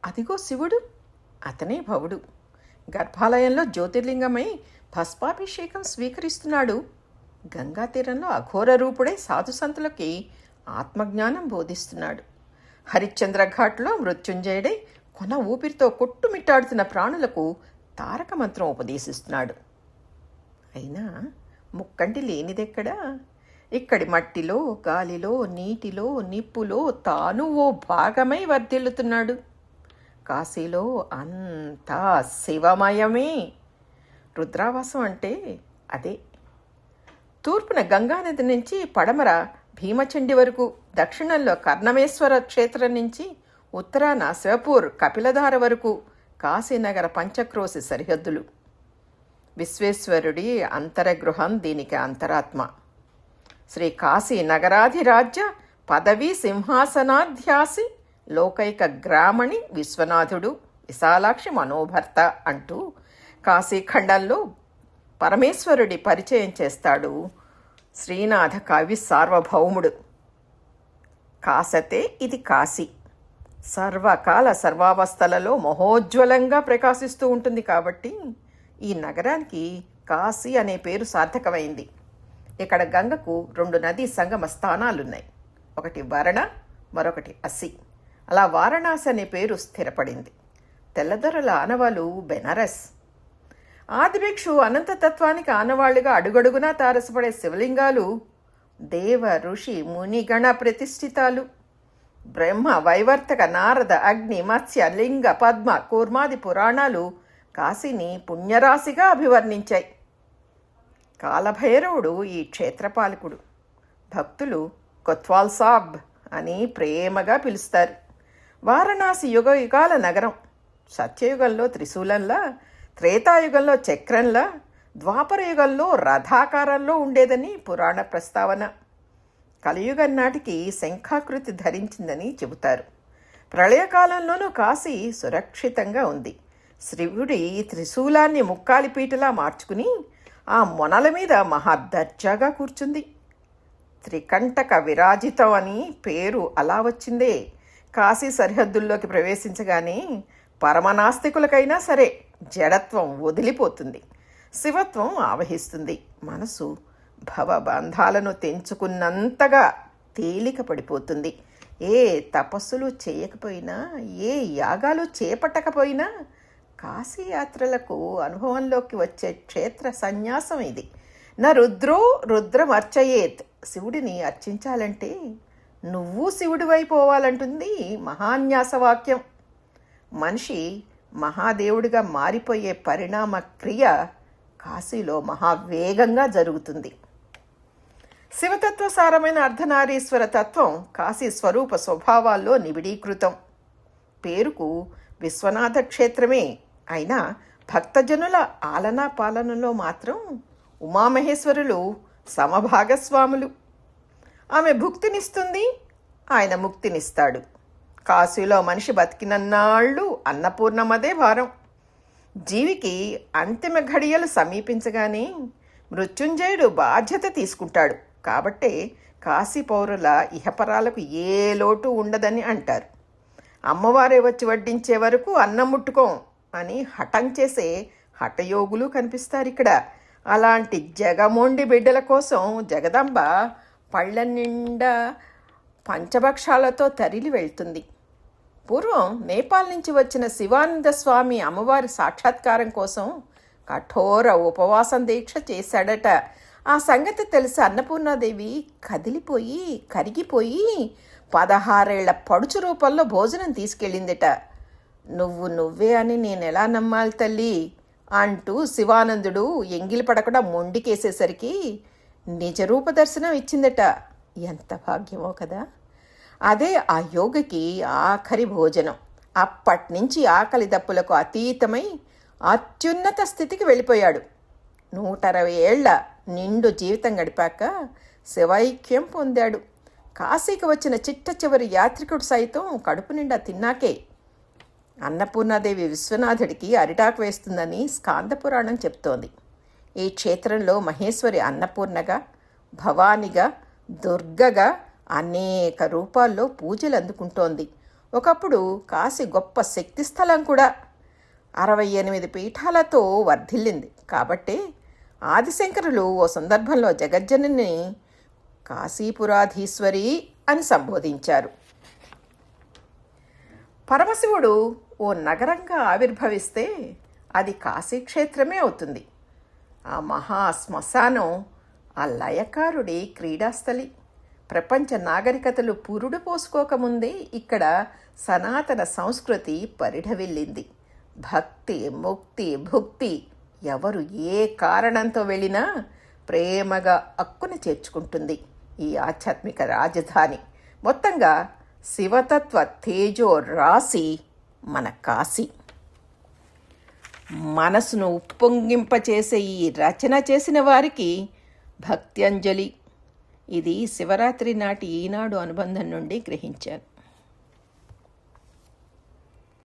అదిగో శివుడు, అతనే భవుడు. గర్భాలయంలో జ్యోతిర్లింగమై భస్మాభిషేకం స్వీకరిస్తున్నాడు. గంగా తీరంలో అఘోర రూపుడే సాధుసంతులకి ఆత్మజ్ఞానం బోధిస్తున్నాడు. హరిశ్చంద్ర ఘాట్లో మృత్యుంజయుడై కొన ఊపిరితో కొట్టుమిట్టాడుతున్న ప్రాణులకు తారక మంత్రం ఉపదేశిస్తున్నాడు. అయినా ముక్కంటి లేనిదెక్కడా? ఇక్కడి మట్టిలో, గాలిలో, నీటిలో, నిప్పులో తాను ఓ భాగమై వర్ధిల్లుతున్నాడు. కాశీలో అంతా శివమయమే. రుద్రావాసం అంటే అదే. తూర్పున గంగానది నుంచి పడమర భీమచండి వరకు, దక్షిణంలో కర్ణమేశ్వర క్షేత్రం నుంచి ఉత్తరాన శివపూర్ కపిలధార వరకు కాశీనగర పంచక్రోశి సరిహద్దులు. విశ్వేశ్వరుడి అంతరగృహం దీనికి అంతరాత్మ. శ్రీ కాశీ నగరాధిరాజ్య పదవీ సింహాసనాధ్యాసి లోకైక గ్రామణి విశ్వనాథుడు విశాలాక్షి మనోభర్త అంటూ కాశీఖండంలో పరమేశ్వరుడి పరిచయం చేస్తాడు శ్రీనాథ కవి సార్వభౌముడు. కాసతే ఇది కాశీ. సర్వకాల సర్వావస్థలలో మహోజ్వలంగా ప్రకాశిస్తూ ఉంటుంది కాబట్టి ఈ నగరానికి కాశీ అనే పేరు సార్థకమైంది. ఇక్కడ గంగకు 2 నదీ సంగమ స్థానాలున్నాయి. ఒకటి వరణ, మరొకటి అసి. అలా వారణాసి అనే పేరు స్థిరపడింది. తెల్లదొరల ఆనవాలు బెనారస్. ఆదిభిక్షు అనంతతత్వానికి ఆనవాళ్లుగా అడుగడుగునా తారసపడే శివలింగాలు దేవ ఋషి మునిగణ ప్రతిష్ఠితాలు. బ్రహ్మ వైవర్తక నారద అగ్ని మత్స్య లింగ పద్మ కూర్మాది పురాణాలు కాశీని పుణ్యరాశిగా అభివర్ణించాయి. కాలభైరవుడు ఈ క్షేత్రపాలకుడు. భక్తులు కొత్వాల్ సాబ్ అని ప్రేమగా పిలుస్తారు. వారణాసి యుగ యుగాల నగరం. సత్యయుగంలో త్రిశూలంలా, త్రేతాయుగంలో చక్రంలా, ద్వాపర యుగంలో రథాకారంలో ఉండేదని పురాణ ప్రస్తావన. కలియుగం నాటికి శంఖాకృతి ధరించిందని చెబుతారు. ప్రళయకాలంలోనూ కాశీ సురక్షితంగా ఉంది. శివుడి త్రిశూలాన్ని ముక్కాలిపీటలా మార్చుకుని ఆ మొనల మీద మహాదర్జాగా కూర్చుంది. త్రికంటక విరాజితం అని పేరు అలా వచ్చిందే. కాశీ సరిహద్దుల్లోకి ప్రవేశించగానే పరమనాస్తికులకైనా సరే జడత్వం వదిలిపోతుంది, శివత్వం ఆవహిస్తుంది. మనసు భవబంధాలను తెంచుకున్నంతగా తేలిక పడిపోతుంది. ఏ తపస్సులు చేయకపోయినా, ఏ యాగాలు చేపట్టకపోయినా కాశీయాత్రలకు అనుభవంలోకి వచ్చే క్షేత్ర సన్యాసం ఇది. నా రుద్రో రుద్రమర్చయేత్. శివుడిని అర్చించాలంటే నువ్వు శివుడివైపోవాలంటుంది మహాన్యాసవాక్యం. మనిషి మహాదేవుడిగా మారిపోయే పరిణామ క్రియ కాశీలో మహావేగంగా జరుగుతుంది. శివతత్వసారమైన అర్ధనారీశ్వర తత్వం కాశీ స్వరూప స్వభావాల్లో నిబిడీకృతం. పేరుకు విశ్వనాథ క్షేత్రమే అయినా భక్తజనుల ఆలనా పాలనలో మాత్రం ఉమామహేశ్వరులు సమభాగస్వాములు. ఆమె భుక్తినిస్తుంది, ఆయన ముక్తినిస్తాడు. కాశీలో మనిషి బతికినన్నాళ్ళు అన్నపూర్ణమదే భారం. జీవికి అంతిమ ఘడియలు సమీపించగానే మృత్యుంజయుడు బాధ్యత తీసుకుంటాడు. కాబట్టే కాశీ పౌరుల ఇహపరాలకు ఏ లోటు ఉండదని అంటారు. అమ్మవారే వచ్చి వడ్డించే వరకు అన్నం ముట్టుకోం అని హఠం చేసే హఠయోగులు కనిపిస్తారు ఇక్కడ. అలాంటి జగమొండి బిడ్డల కోసం జగదంబ పళ్ళ నిండా పంచభక్షాలతో తరిలి వెళ్తుంది. పూర్వం నేపాల్ నుంచి వచ్చిన శివానంద స్వామి అమ్మవారి సాక్షాత్కారం కోసం కఠోర ఉపవాసం దీక్ష చేశాడట. ఆ సంగతి తెలిసి అన్నపూర్ణాదేవి కదిలిపోయి కరిగిపోయి 16 ఏళ్ల పడుచు రూపంలో భోజనం తీసుకెళ్ళిందట. నువ్వే అని నేనెలా నమ్మాలి తల్లి అంటూ శివానందుడు ఎంగిలి పడకుండా మొండికేసేసరికి నిజరూప దర్శనం ఇచ్చిందట. ఎంత భాగ్యమో కదా. అదే ఆ యోగికి ఆఖరి భోజనం. అప్పట్నుంచి ఆకలి దప్పులకు అతీతమై అత్యున్నత స్థితికి వెళ్ళిపోయాడు. 160 ఏళ్ల నిండు జీవితం గడిపాక శివైక్యం పొందాడు. కాశీకి వచ్చిన చిట్ట చివరి యాత్రికుడు సైతం కడుపు నిండా తిన్నాకే అన్నపూర్ణాదేవి విశ్వనాథుడికి అరిటాకు వేస్తుందని స్కాందపురాణం చెప్తోంది. ఈ క్షేత్రంలో మహేశ్వరి అన్నపూర్ణగా, భవానిగా, దుర్గగా అనేక రూపాల్లో పూజలు అందుకుంటోంది. ఒకప్పుడు కాశీ గొప్ప శక్తి స్థలం కూడా. 68 పీఠాలతో వర్ధిల్లింది. కాబట్టే ఆదిశంకరులు ఓ సందర్భంలో జగజ్జనని కాశీపురాధీశ్వరి అని సంబోధించారు. పరమశివుడు ఓ నగరంగా ఆవిర్భవిస్తే అది కాశీక్షేత్రమే అవుతుంది. ఆ మహా శ్మశానం ఆ లయకారుడి క్రీడాస్థలి. ప్రపంచ నాగరికతలు పురుడు పోసుకోకముందే ఇక్కడ సనాతన సంస్కృతి పరిఢవిల్లింది. భక్తి, ముక్తి, భుక్తి ఎవరు ఏ కారణంతో వెళ్ళినా ప్రేమగా అక్కున చేర్చుకుంటుంది ఈ ఆధ్యాత్మిక రాజధాని. మొత్తంగా శివతత్వ తేజో రాశి మన కాశీ. మనసును ఉప్పొంగింపచేసే ఈ రచన చేసిన వారికి భక్త్యంజలి. ఇది శివరాత్రి నాటి ఈనాడు అనుబంధం నుండి గ్రహించాను.